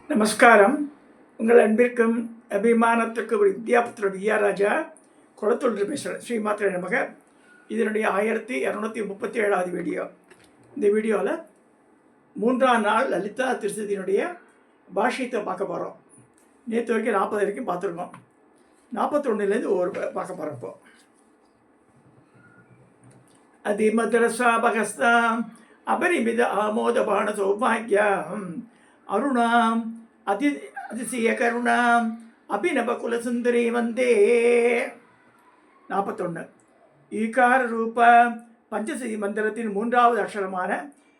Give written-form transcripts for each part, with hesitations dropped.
நமஸ்காரம். உங்கள் அன்பிற்கும் அபிமானத்திற்கு ஒரு வித்யாபுத்திர வித்யாராஜா குளத்தூர் பேசுகிறேன். ஸ்ரீமாத்திரை நமக. இதனுடைய 1237வது வீடியோ. இந்த வீடியோவில் 3ஆம் நாள் லலிதா திருசதியினுடைய பாஷ்யத்தை பார்க்க போகிறோம். நேற்று வரைக்கும் 40 வரைக்கும் பார்த்துருக்கோம். 41லேருந்து ஒரு பார்க்க போகிறோம். இப்போ அதிமதுரசாபகஸ்தாம் அபரிமித ஆமோதபான சௌபாகியம் அருணாம் அதிசய கருணாம் அபிநவ குலசுந்தரி வந்தே. 41 ஈகார ரூப பஞ்சசதி மந்திரத்தின் 3வது அக்ஷரமான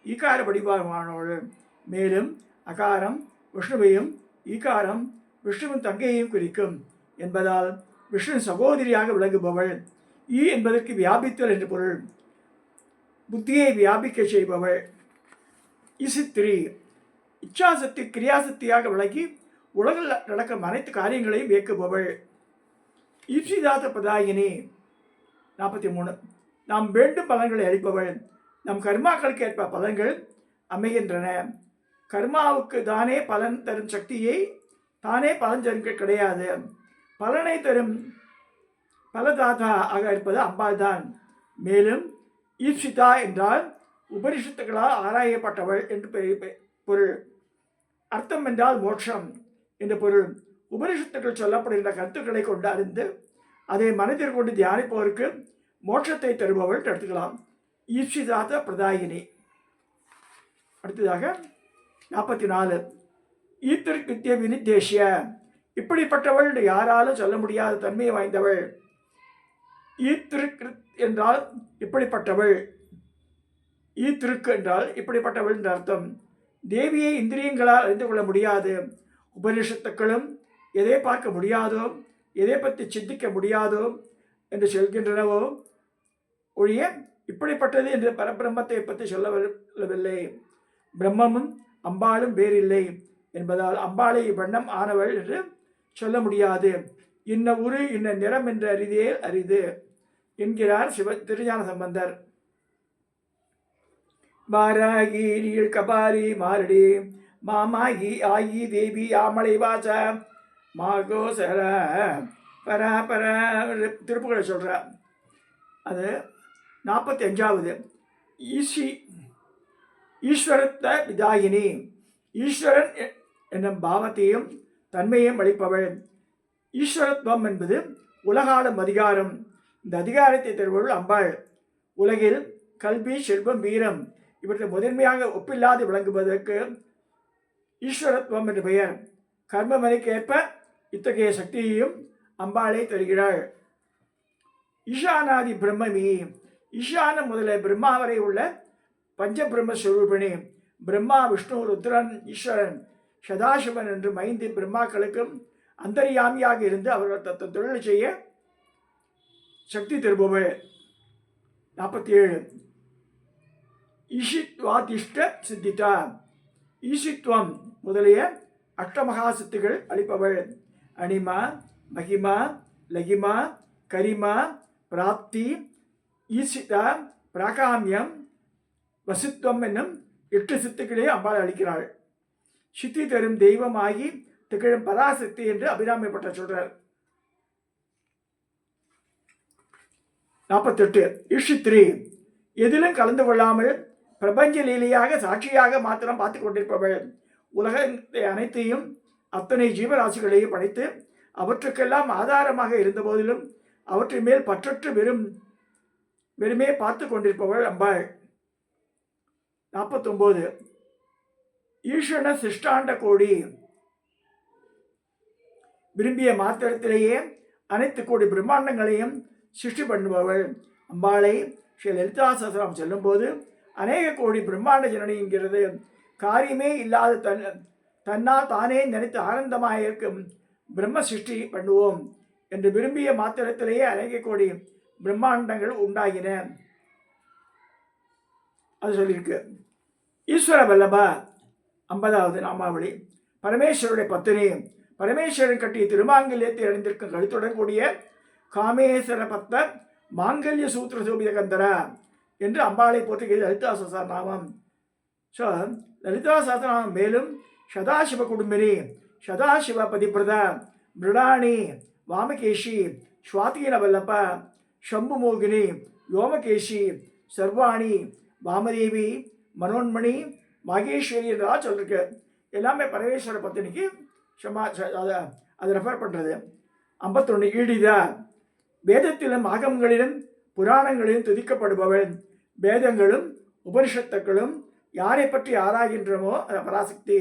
ஈகார வடிவமானவள். மேலும் அகாரம் விஷ்ணுவையும் ஈகாரம் விஷ்ணுவின் தங்கையையும் குறிக்கும் என்பதால் விஷ்ணு சகோதரியாக விளங்குபவள். என்பதற்கு வியாபித்தல் என்று பொருள். புத்தியை வியாபிக்க செய்பவள். இசித்திரி இச்சாசக்தி கிரியாசக்தியாக விளங்கி உலகில் நடக்கும் அனைத்து காரியங்களையும் இயக்குபவள். ஈப்சிதாத பிரதாயினி. 43 நாம் வேண்டும் பலன்களை அளிப்பவள். நம் கர்மாக்களுக்கு ஏற்ப பலன்கள் அமைகின்றன. கர்மாவுக்கு தானே பலன் தரும் சக்தியை தானே பலன் தரும் கிடையாது. பலனை தரும் பலதாதா ஆக இருப்பது அம்பாள் தான். மேலும் ஈப்சிதா என்றால் உபனிஷத்துக்களால் ஆராயப்பட்டவள் என்று பொருள். அர்த்தம் என்றால் மோட்சம் என்று பொருள். உபனிஷத்துக்கள் சொல்லப்படுகின்ற கருத்துக்களை கொண்டு அறிந்து அதை மனதில் கொண்டு தியானிப்பவருக்கு மோட்சத்தை தருபவள் எடுத்துக்கலாம். ஈப்சிதாத பிரதாயினி. அடுத்ததாக 44 ஈத்திருக்கித்திய வினிதேசிய. இப்படிப்பட்டவள் யாராலும் சொல்ல முடியாத தன்மை வாய்ந்தவள். ஈத்திருக் என்றால் இப்படிப்பட்டவள். ஈத்திருக்கு என்றால் இப்படிப்பட்டவள் என்ற அர்த்தம். தேவியை இந்திரியங்களால் அறிந்து கொள்ள முடியாது. உபனிஷத்துக்களும் எதை பார்க்க முடியாதோ எதை பற்றி சிந்திக்க முடியாதோ என்று சொல்கின்றனவோ ஒழிய இப்படிப்பட்டது என்று பரபிரம்மத்தை பற்றி சொல்லவில்லை. பிரம்மமும் அம்பாளும் வேறில்லை என்பதால் அம்பாளை வண்ணம் ஆனவள் என்று சொல்ல முடியாது. இன்ன உரு இன்ன நிறம் என்ற அறிதே அரிது என்கிறார் திருஞான சம்பந்தர். மாராகி நீள் கபாலி மாரடி மாமாகி ஆகி தேவி ஆமலை வாச மாகோசர பர திருப்புகளை சொல்கிறார். அது 45வது ஈஸ்வரத்த விதாயினி. ஈஸ்வரன் என்னும் பாவத்தையும் தன்மையும் அளிப்பவள். ஈஸ்வரத்துவம் என்பது உலகாளும் அதிகாரம். இந்த அதிகாரத்தை தருபவள் அம்பாள். உலகில் கல்வி செல்வம் வீரம் இவற்றை முதன்மையாக ஒப்பில்லாது விளங்குவதற்கு ஈஸ்வரத்துவம் என்று பெயர். கர்மமனைக்கு ஏற்ப இத்தகைய சக்தியையும் அம்பாளை தருகிறாள். ஈசானாதி பிரம்மமி. ஈசானம் முதல பிரம்மா வரை உள்ள பஞ்சபிரம்மஸ்வரூபிணி. பிரம்மா விஷ்ணு ருத்ரன் ஈஸ்வரன் சதாசிவன் என்று 5 பிரம்மாக்களுக்கும் அந்தர்யாமியாக இருந்து அவர்கள் தத்த தொழில் செய்ய சக்தி தருபவள். 47 ஈஷித்வாதிஷ்ட சித்திதா. ஈஷித்வம் முதலிய அஷ்டமகா சித்திகள் அளிப்பவள். அனிமா மகிமா லகிமா கரிமா பிராப்தி ஈசிதா பிராகாமியம் வசித்துவம் என்னும் 8 சித்துக்களே அம்பாள் அளிக்கிறாள். சித்தி தரும் தெய்வமாகி திகழும் பராசக்தி என்று அபிராமிப்பட்ட சொல்றார். 48 ஈஷித்ரி. எதிலும் கலந்து கொள்ளாமல் பிரபஞ்ச லீலையாக சாட்சியாக மாத்திரம் பார்த்து கொண்டிருப்பவள். உலகத்தை அனைத்தையும் அத்தனை ஜீவராசிகளையும் படைத்து அவற்றுக்கெல்லாம் ஆதாரமாக இருந்த போதிலும் அவற்றின் மேல் பற்றற்று வெறுமே பார்த்து கொண்டிருப்பவள் அம்பாள். 49 ஈஸ்வர சிஷ்டாண்ட கோடி. விரும்பிய மாத்திரத்திலேயே அனைத்து கோடி பிரம்மாண்டங்களையும் சிருஷ்டி பண்ணுபவள் அம்பாளை ஸ்ரீ லலிதா சஹஸ்ரநாமம் சொல்லும்போது அநேக கோடி பிரம்மாண்ட ஜனனி என்கிறது. காரியமே இல்லாத தன்னால் தானே நினைத்து ஆனந்தமாக இருக்கும் பிரம்ம சிருஷ்டி பண்ணுவோம் என்று விரும்பிய மாத்திரத்திலேயே அநேக கோடி பிரம்மாண்டங்கள் உண்டாகின. அது சொல்லியிருக்கு. ஈஸ்வர வல்லபா 50வது நாமாவளி. பரமேஸ்வருடைய பத்தினி. பரமேஸ்வரன் கட்டிய திருமாங்கல்யத்தை அணிந்திருக்கும் கழுத்துடன் கூடிய காமேஸ்வர பத்த மாங்கல்ய சூத்திர சோபித கந்தரா என்று அம்பாளை போற்றுகிறது லலிதா சஹஸ்ரநாமம். ஸோ லலிதா சஹஸ்ரநாமம் மேலும் சதாசிவ குடும்பினி சதாசிவ பதிபிரதா மிருடாணி வாமகேஷி ஸ்வாதீன வல்லப சம்புமோகினி யோமகேஷி சர்வாணி வாமதேவி மனோன்மணி மகேஸ்வரி என்றால் சொல்லிருக்கு. எல்லாமே பரமேஸ்வர பத்தினிக்கு அதை ரெஃபர் பண்ணுறது. 51 ஈடிதா வேதத்திலும் ஆகமங்களிலும் புராணங்களிலும் துதிக்கப்படுபவள். வேதங்களும் உபனிஷத்துக்களும் யாரை பற்றி ஆராய்கின்றமோ பராசக்தி.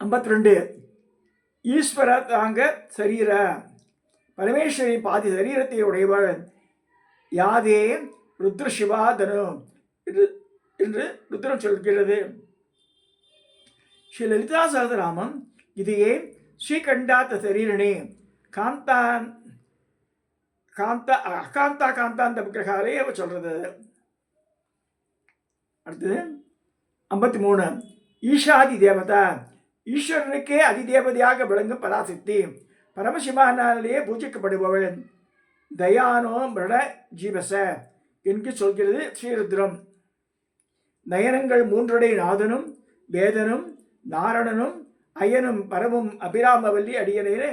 52 ஈஸ்வர தாங்க சரீர பரமேஸ்வரி பாதி சரீரத்தை உடையவள். யாதே ருத்ர சிவாதனு என்று ருத்ரம் சொல்கிறது. ஸ்ரீ லலிதா சகஸ்ரநாமம் இதையே ஸ்ரீகண்டாத்த சரீரணி காந்தான் அகாந்தா காந்தாந்த விக்கிரகாலே சொல்றது. அடுத்தது 53 ஈஷாதி தேவதா ஈஸ்வரனுக்கே அதிதேவதையாக விளங்கும் பராசக்தி. பரமசிவானாலேயே பூஜிக்கப்படுபவள். தயானோ மிருட ஜீவச என்று சொல்கிறது ஸ்ரீருத்ரம். நயனங்கள் 3 நாதனும் வேதனும் நாரணனும் அயனும் பரமும் அபிராமவல்லி அடியனே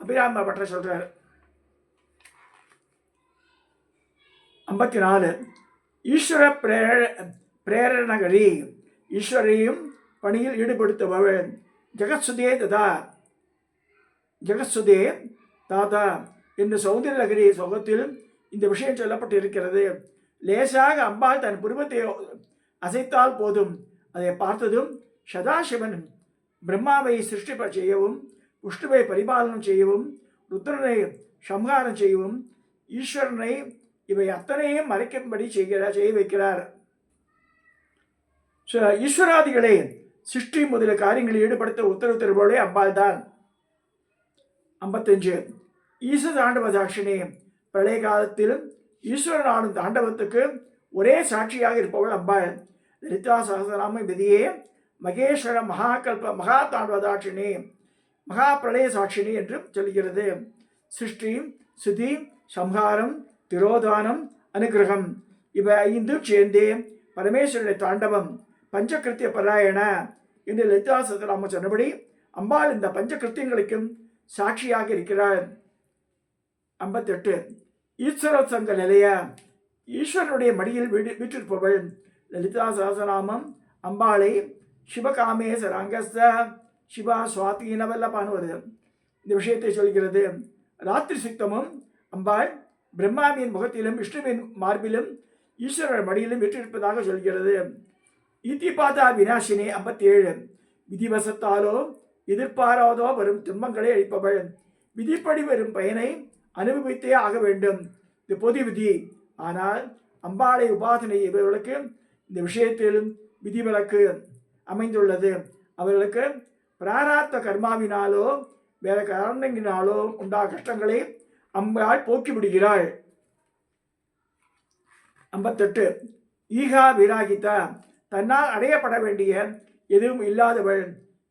அபிராம பற்ற சொல்றார். 54 ஈஸ்வர பிரேரணகரி ஈஸ்வரையும் பணியில் ஈடுபடுத்துபவள். ஜெகத்சுதே தாதா என்று சௌந்தரலகரி சோகத்தில் இந்த விஷயம் சொல்லப்பட்டிருக்கிறது. லேசாக அம்பாள் தன் புருவத்தை அசைத்தால் போதும் அதை பார்த்ததும் சதாசிவன் பிரம்மாவை சிருஷ்டி செய்யவும் விஷ்ணுவை பரிபாலனம் செய்யவும் ருத்ரனை சம்ஹாரம் செய்யவும் ஈஸ்வரனை இவை அத்தனையும் மறைக்கும்படி செய்ய வைக்கிறார். ஈஸ்வராதிகளை சிருஷ்டி முதல காரியங்களில் ஈடுபடுத்த உத்தரவு தருபவளே அம்பாள் தான். 55 ஈச தாண்டவ சாட்சினி பிரளய காலத்திலும் ஈஸ்வரன் ஆடும் தாண்டவத்துக்கு ஒரே சாட்சியாக இருப்பவள் அம்பாள். லலிதா சகஸ்ரநாம விதியே மகேஸ்வர மகா தாண்டவ சாட்சினி மகா பிரளய சாட்சினி என்றும் சொல்கிறது. சிருஷ்டி சுதி சம்ஹாரம் திரோதானம் அனுகிரகம் இவை 5 சேர்ந்தே பரமேஸ்வரனுடைய தாண்டவம். பஞ்சகிருத்திய பராயண என்று லலிதா சகஸ்ரநாம சொன்னபடி அம்பாள் இந்த பஞ்சகிருத்தியங்களுக்கும் சாட்சியாக இருக்கிறார். 58 ஈஸ்வர சங்க நிலைய ஈஸ்வரனுடைய மடியில் வீற்றிருப்பவள். லலிதா சகஸ்ரநாமம் அம்பாளை சிவகாமேஸ்வரங்கஸ்த சிவா சுவாதீனவல்லபான்னு வருது. இந்த விஷயத்தை சொல்கிறது. ராத்திரி சித்தமும் அம்பாள் பிரம்மாவின் முகத்திலும் விஷ்ணுவின் மார்பிலும் ஈஸ்வரர் மடியிலும் வீற்றிருப்பதாக சொல்கிறது. ஈத்திபாதா வினாசினி 57 விதிவசத்தாலோ எதிர்பாராதோ வரும் துன்பங்களை அளிப்பவள். விதிப்படி வரும் பயனை அனுபவித்தே ஆக வேண்டும். இது பொது விதி. ஆனால் அம்பாளை உபாசனை இவர்களுக்கு இந்த விஷயத்தில் விதிவிலக்கு அமைந்துள்ளது. அவர்களுக்கு பிராராத்த கர்மாவினாலோ வேற காரணங்களினாலோ உண்டான கஷ்டங்களை அம்பாள் போக்கி விடுகிறாள். 58 ஈகா விராகிதா தன்னால் அடையப்பட வேண்டிய எதுவும் இல்லாதவள்.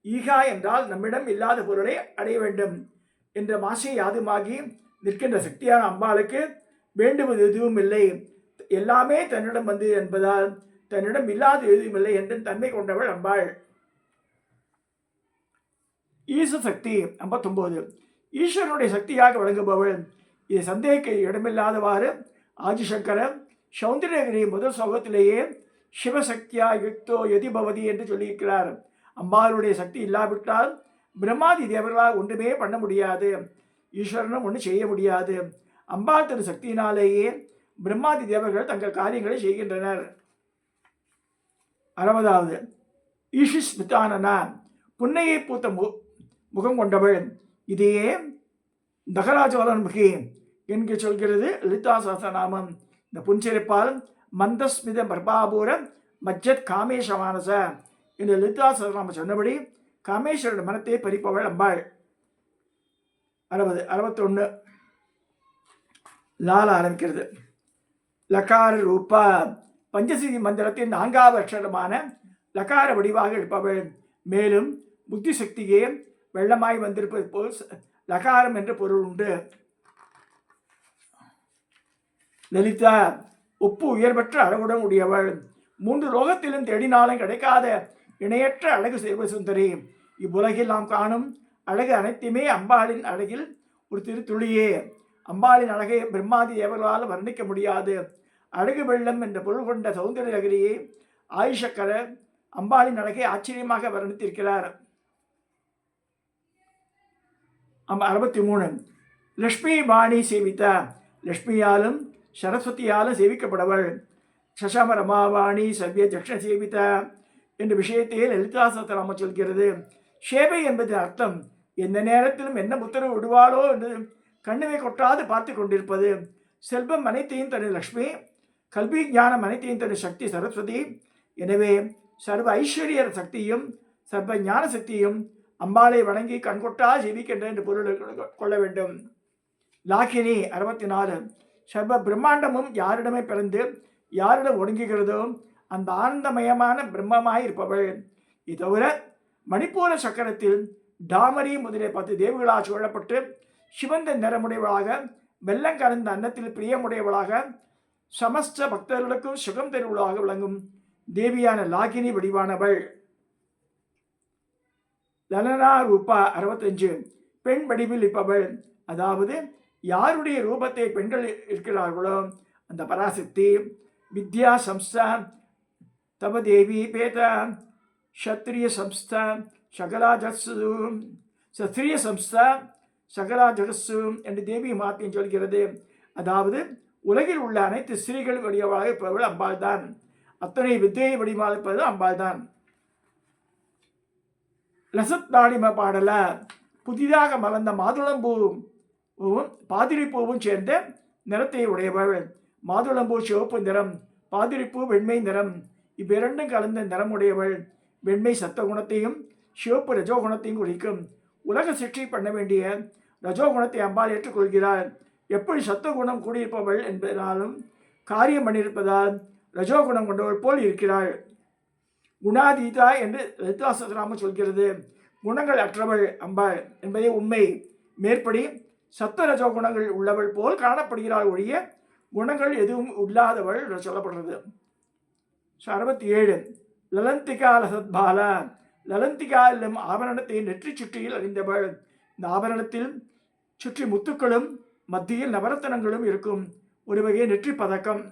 ஈகா என்றால் நம்மிடம் இல்லாத பொருளை அடைய வேண்டும் என்ற மாசை யாதுமாகி நிற்கின்ற சக்தியான அம்பாளுக்கு வேண்டுவது எதுவும் இல்லை. எல்லாமே தன்னிடம் வந்து என்பதால் தன்னிடம் இல்லாத எதுவும் இல்லை என்ற தன்மை கொண்டவள் அம்பாள். ஈச சக்தி 59 ஈஸ்வரனுடைய சக்தியாக விளங்குபவள். இது சந்தேகிக்க இடமில்லாதவாறு ஆதிசங்கரர் சௌந்தரகிரி முதல் சோகத்திலேயே சிவசக்தியா யுக்தோ யதி பவதி என்று சொல்லியிருக்கிறார். அம்பாளுடைய சக்தி இல்லாவிட்டால் பிரம்மாதி தேவர்களால் ஒன்றுமே பண்ண முடியாது. ஈஸ்வரனும் ஒன்றும் செய்ய முடியாது. அம்பாள் தன் சக்தியினாலேயே பிரம்மாதி தேவர்கள் தங்கள் காரியங்களை செய்கின்றனர். 60 ஈஷிஸ்மிதானனா புன்னையை பூத்த முகம் கொண்டவள். இதையே தகராஜவலன்முகி என்று சொல்கிறது லலிதா சகஸ்ரநாமம். இந்த புன்சிரிப்பால் மந்தஸ்மித பிரபாபூர மஜ்ஜத் காமேஷமானச என்று லலிதா சகஸ்ரநாமம் சொன்னபடி காமேஸ்வரோட மனத்தை பறிப்பவள் அம்பாள். 61 லால ஆரம்பிக்கிறது. லகார ரூபா பஞ்சசிதி மந்திரத்தின் 4வது அக்ஷரமான லகார வடிவாக இருப்பவள். மேலும் புத்தி சக்தியே வெள்ளமாய் வந்திருப்பது போல் லகாரம் என்ற பொருள் உண்டு. லலிதா உப்பு உயர்வற்ற அளவுடன் உடையவள். 3 லோகத்திலும் தேடினாலும் கிடைக்காத இணையற்ற அழகு சிவசுந்தரி. இவ்வுலகில் நாம் காணும் அழகு அனைத்துமே அம்பாளின் அழகில் ஒரு திருத்துளியே. அம்பாளின் அழகை பிரம்மாதி தேவர்களால் வர்ணிக்க முடியாது. அழகு வெள்ளம் என்ற பொருள் கொண்ட சௌந்தரிய நகரியை ஆயுஷக்கரர் அம்பாளின் அழகை ஆச்சரியமாக வர்ணித்திருக்கிறார். 63. லக்ஷ்மி வாணி சேவிதா. லக்ஷ்மியாலும் சரஸ்வதியாலும் சேவிக்கப்படவள். சசமரமாவாணி சவ்ய தட்சண சேவிதா என்ற விஷயத்தையே லலிதா சஹஸ்ரநாமம் சொல்கிறது. சேவை என்பது அர்த்தம் எந்த நேரத்திலும் என்ன உத்தரவு விடுவாளோ என்று கண்ணுவை கொட்டாது பார்த்து கொண்டிருப்பது. செல்வம் அனைத்தையும் தனது லக்ஷ்மி, கல்வி ஞானம் அனைத்தையும் தனது சக்தி சரஸ்வதி. எனவே சர்வ ஐஸ்வர்ய சக்தியும் சர்வ ஞான சக்தியும் அம்பாளை வணங்கி கண்கொட்டா ஜீவிக்கின்ற என்று பொருள் கொள்ள வேண்டும். லாக்கினி 64. சர்வ பிரம்மாண்டமும் யாரிடமே பிறந்து யாரிடம் ஒடுங்குகிறதோ அந்த ஆனந்தமயமான பிரம்மமாய் இருப்பவள். இது தவிர மணிப்பூர சக்கரத்தில் டாமரி முதலிய 10 தேவிகளால் சூழப்பட்டு சிவந்த நிறமுடையவளாக வெள்ளம் கலந்த அன்னத்தில் பிரியமுடையவளாக சமஸ்த பக்தர்களுக்கும் சுகம் தருவளாக விளங்கும் தேவியான லாகினி வடிவானவள். லலனா ரூபா 65. பெண் வடிவில் இருப்பவள். அதாவது யாருடைய ரூபத்தை பெண்கள் இருக்கிறார்களோ அந்த பராசக்தி. வித்யா சம்ஸ்தா தவ தேவி பேத சத்ரிய சம்ஸ்தா சகலா ஜஸ்ஸு சத்ரிய சம்ஸ்தா சகலா ஜகஸ்ஸு என்று தேவி மாத்தியம் சொல்கிறது. அதாவது உலகில் உள்ள அனைத்து ஸ்திரீகள் வடிவாக இருப்பவள் அம்பாள் தான். அத்தனை வித்தியை வடிவாக இருப்பது அம்பாள் தான். லசத் தாடிம பாடல. புதிதாக மலர்ந்த மாதுளம்பூவும் பாதிரிப்பூவும் சேர்ந்த நிறத்தை உடையவள். மாதுளம்பூ சிவப்பு நிறம், பாதிரிப்பூ வெண்மை நிறம். இவ்விரண்டும் கலந்த நிறமுடையவள். வெண்மை சத்த குணத்தையும் சிவப்பு ரஜோகுணத்தையும் குறிக்கும். உலக சிருஷ்டி பண்ண வேண்டிய ரஜோகுணத்தை அம்பாள் ஏற்றுக்கொள்கிறாள். எப்படி சத்துவகுணம் கூடியிருப்பவள் என்பதனாலும் காரியம் பண்ணியிருப்பதால் ரஜோகுணம் கொண்டவள் போல் இருக்கிறாள். குணாதீதா என்று லலிதா சஹஸ்ரநாமம் சொல்கிறது. குணங்கள் அற்றவள் அம்பாள் என்பதே உண்மை. மேற்படி சத்த ரஜோகுணங்கள் உள்ளவள் போல் காணப்படுகிறாள் ஒழிய குணங்கள் எதுவும் இல்லாதவள் சொல்லப்படுறது. 67. லலந்திகா லசத்பாலா. லலந்திகா என்னும் ஆபரணத்தை நெற்றி சுற்றியில் அறிந்தவள். இந்த ஆபரணத்தில் சுற்றி முத்துக்களும் மத்தியில் நவரத்தனங்களும் இருக்கும். ஒரு வகை நெற்றி பதக்கம்.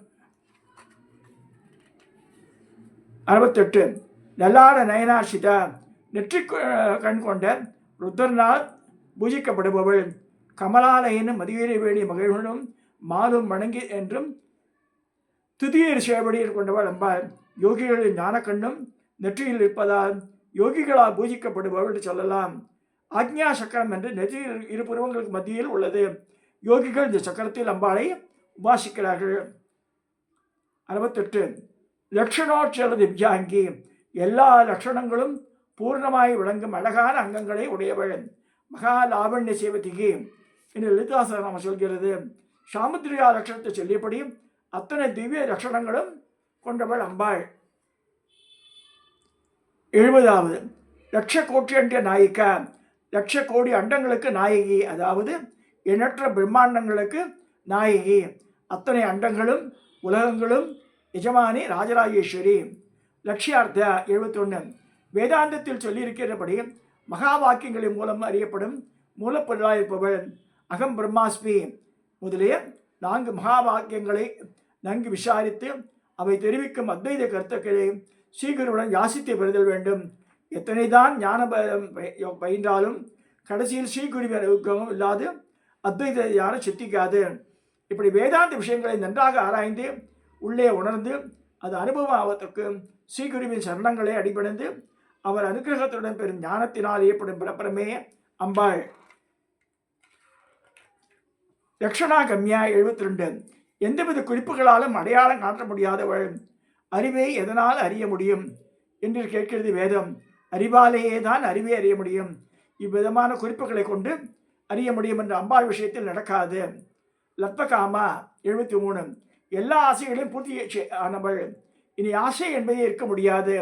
68. லலாட நயனார்ஷிதா. நெற்றி கண் கொண்ட ருத்ரனால் பூஜிக்கப்படுபவள். கமலாலயனும் மதியீரை வேண்டிய மகிழ்வனும் மாலும் வணங்கி என்றும் துதியர் சேவடியில் கொண்டவள் அம்பாள். யோகிகளின் ஞான கண்ணும் நெற்றியில் இருப்பதால் யோகிகளால் பூஜிக்கப்படுபவள் என்று சொல்லலாம். ஆக்ஞா சக்கரம் என்று நெற்றியில் இரு புருவங்களுக்கு மத்தியில் உள்ளது. யோகிகள் இந்த சக்கரத்தில் அம்பாளை உபாசிக்கிறார்கள். 68. லட்சணோட்சல திவ்யாங்கி. எல்லா லட்சணங்களும் பூர்ணமாய் விளங்கும் அழகான அங்கங்களை உடையவள். மகா லாவண்ய சேவதிகி என்று லலிதா சஹஸ்ரநாமம் சொல்கிறது. சாமுத்திரியா லட்சணத்தை சொல்லியபடி அத்தனை திவ்ய லட்சணங்களும் கொண்டவள் அம்பாள். 70. லட்ச கோட்டி நாயிகா. லட்ச கோடி அண்டங்களுக்கு நாயகி. அதாவது எண்ணற்ற பிரம்மாண்டங்களுக்கு நாயகி. அத்தனை அண்டங்களும் உலகங்களும் எஜமானி ராஜராஜேஸ்வரி. லட்சியார்த்தா 71. வேதாந்தத்தில் சொல்லியிருக்கிறபடி மகா வாக்கியங்களின் மூலம் அறியப்படும் மூலப்பொருளாயிருப்பவள். அகம் பிரம்மாஸ்மி முதலிய 4 மகா வாக்கியங்களை நன்கு விசாரித்து அவை தெரிவிக்கும் அத்வைத கருத்துக்களை ஸ்ரீகுருவுடன் யாசித்து பெறுதல் வேண்டும். எத்தனை தான் ஞான பயின்றாலும் கடைசியில் ஸ்ரீகுருவின் அனுகிரகம் இல்லாது அத்வைத ஞானம் சித்திக்காது. இப்படி வேதாந்த விஷயங்களை நன்றாக ஆராய்ந்து உள்ளே உணர்ந்து அது அனுபவம் ஆவதற்கு ஸ்ரீகுருவின் சரணங்களை அடிபணிந்து அவர் அனுகிரகத்துடன் பெறும் ஞானத்தினால் ஏற்படும் பிறப்பரமே அம்பாள். லக்ஷணா கம்யா 72. எந்தவித குறிப்புகளாலும் அடையாளம் காட்ட முடியாதவள். அறிவை எதனால் அறிய முடியும் என்று கேட்கிறது வேதம். அறிவாலேயே தான் அறிவை அறிய முடியும். இவ்விதமான குறிப்புகளை கொண்டு அறிய முடியும் என்ற அம்பாள் விஷயத்தில் நடக்காது. லத்வகாமா 73. எல்லா ஆசைகளையும் பூர்த்தி ஆனவள். இனி ஆசை என்பதே இருக்க முடியாது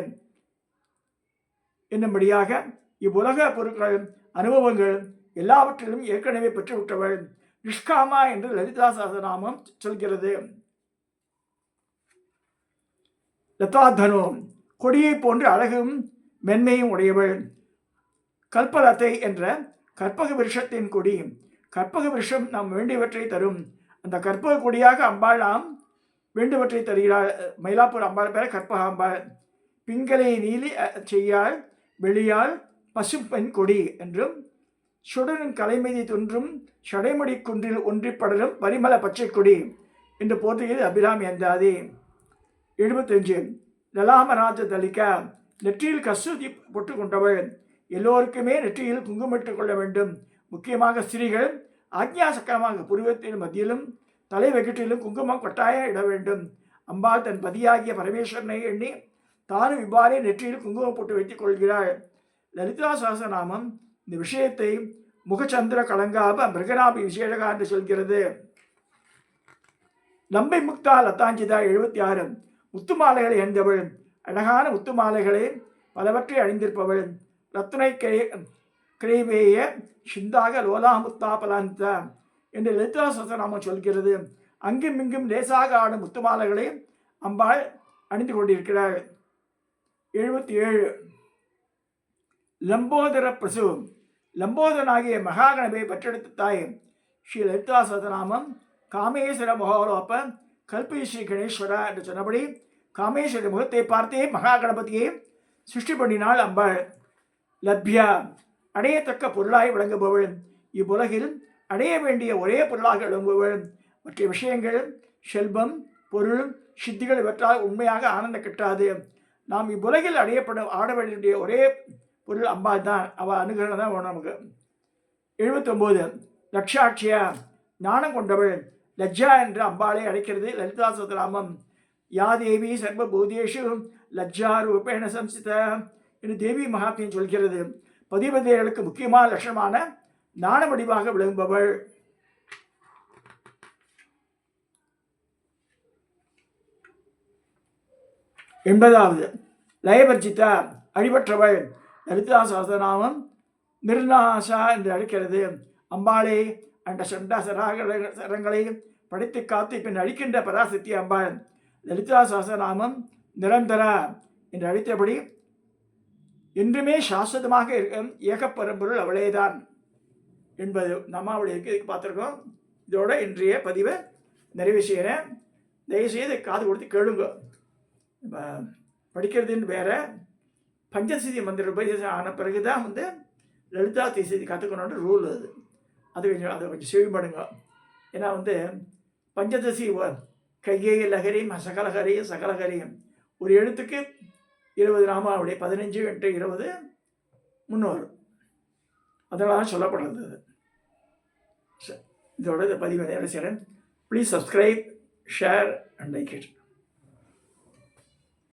என்னும்படியாக இவ்வுலக பொருட்கள் அனுபவங்கள் எல்லாவற்றிலும் ஏற்கனவே பெற்றுவிட்டவள். நிஷ்காமா என்று லலிதா சஹஸ்ரநாமம் சொல்கிறது. லதாதனு கொடியை போன்று அழகும் மென்மையும் உடையவள். கல்பலத்தை என்ற கற்பக விருஷத்தின் கொடி. கற்பக விருஷம் நாம் வேண்டியவற்றை தரும். அந்த கற்பக கொடியாக அம்பாள் நாம் வேண்டுவற்றை தருகிறாள். மயிலாப்பூர் அம்பாள் பேர கற்பக அம்பாள். பிங்களை நீலி செய்யாள் வெளியாள் பசுப்பெண் கொடி என்றும் சுடரின் கலைமீதி தோன்றும் சடைமுடி குன்றில் ஒன்றிப்படலும் பரிமள பச்சை கொடி என்று போற்றுகிறது அபிராமி அந்தாதி. 75 லலாமராஜ தலிகா நெற்றியில் கஸ்தூரி பொட்டு கொண்டவள். எல்லோருக்குமே நெற்றியில் குங்குமிட்டுக் கொள்ள வேண்டும். முக்கியமாக ஸ்திரீகள் ஆக்ஞா சக்கரமாக புருவத்தின் மத்தியிலும் தலைவெகட்டிலும் குங்குமம் கட்டாயம் இட வேண்டும். அம்பாள் தன் பதியாகிய பரமேஸ்வரனை எண்ணி தானும் இவ்வாறே நெற்றியில் குங்குமம் போட்டு வைத்துக் கொள்கிறாள். லலிதா சகஸ்ரநாமம் இந்த விஷயத்தை முகச்சந்திர கலங்காப மிருகநாபி விசேஷகா என்று சொல்கிறது. லம்பை முக்தா லதாஞ்சிதா 76 முத்துமாலைகளை அணிந்தவள். அழகான முத்துமாலைகளை பலவற்றை அணிந்திருப்பவள். ரத்னை கிரைவேய சிந்தாக லோலாமுத்தா பலாந்தா என்று லலிதா சகஸ்ரநாமம் சொல்கிறது. அங்கும் இங்கும் லேசாக ஆடும் முத்துமாலைகளை அம்பாள் அணிந்து கொண்டிருக்கிறாள். 77 லம்போதர பிரசு லம்போதரனாகிய மகாகணபை பெற்றெடுத்த தாய் ஸ்ரீ லலிதா சகஸ்ரநாமம் காமேஸ்வர மகோலோப கல்பி ஸ்ரீ கணேஸ்வரா என்று சொன்னபடி காமேஸ்வர முகத்தை பார்த்தே மகாகணபதியை சிருஷ்டி பண்ணினாள் அம்பாள். லப்யா அடையத்தக்க பொருளாய் விளங்குபவள். இவ்வுலகில் அடைய வேண்டிய ஒரே பொருளாக விளங்குபவள். மற்ற விஷயங்கள் செல்வம் பொருள் சித்திகள் இவற்றால் உண்மையாக ஆனந்தம் கிட்டாது. நாம் இவ்வுலகில் ஆட வேண்டிய ஒரே பொருள் அம்பாள் தான். அவள் அனுகிரகம் தான் வேணும் நமக்கு. 79 லக்ஷாட்சியா ஞானம் கொண்டவள். லஜ்ஜா என்ற அம்பாளை அழைக்கிறது லலிதா சகஸ்ரநாமம். யா தேவி சர்வபூதேஷு லஜ்ஜா ரூபேண சம்சித என்று தேவி மகாத்மியம் சொல்கிறது. பதிபதிகளுக்கு முக்கியமான லட்சணமான ஞான வடிவாக விளங்குபவள். 80 லயவர்ஜிதா அழிவற்றவள். லலிதா சகஸ்ரநாமம் நிர்நாசா என்று அழைக்கிறது. அம்பாளை அந்த சண்டா சரங்களை படைத்து காத்து பின் அழிக்கின்ற பராசக்தி அம்பாள். லலிதா சகஸ்ரநாமம் நிரந்தரா என்று அழைத்தபடி என்றுமே சாஸ்வதமாக இருக்கும் ஏகப்பரம்பொருள் அவளேதான் என்பது நம்ம அவளுடைய பார்த்துருக்கோம். இதோட இன்றைய பதிவை நிறைவு செய்கிறேன். தயவுசெய்து காது கொடுத்து கேளுங்க. படிக்கிறதுன்னு வேற, பஞ்சசதி மந்திர உபதேசம் ஆன பிறகு தான் லலிதா திசதி கற்றுக்கணுன்ற ரூல் அதை கொஞ்சம் செவிப்படுங்க. ஏன்னா பஞ்சதசி கையே லகரியும் சகலகரியும் சகலகரியும் ஒரு எழுத்துக்கு 20 நாமாவுடைய 15 × 20 300 அதெல்லாம் சொல்லப்படுறது. இதோட இந்த பதிவை நிறைவு செய்கிறேன். Please subscribe, share and like it.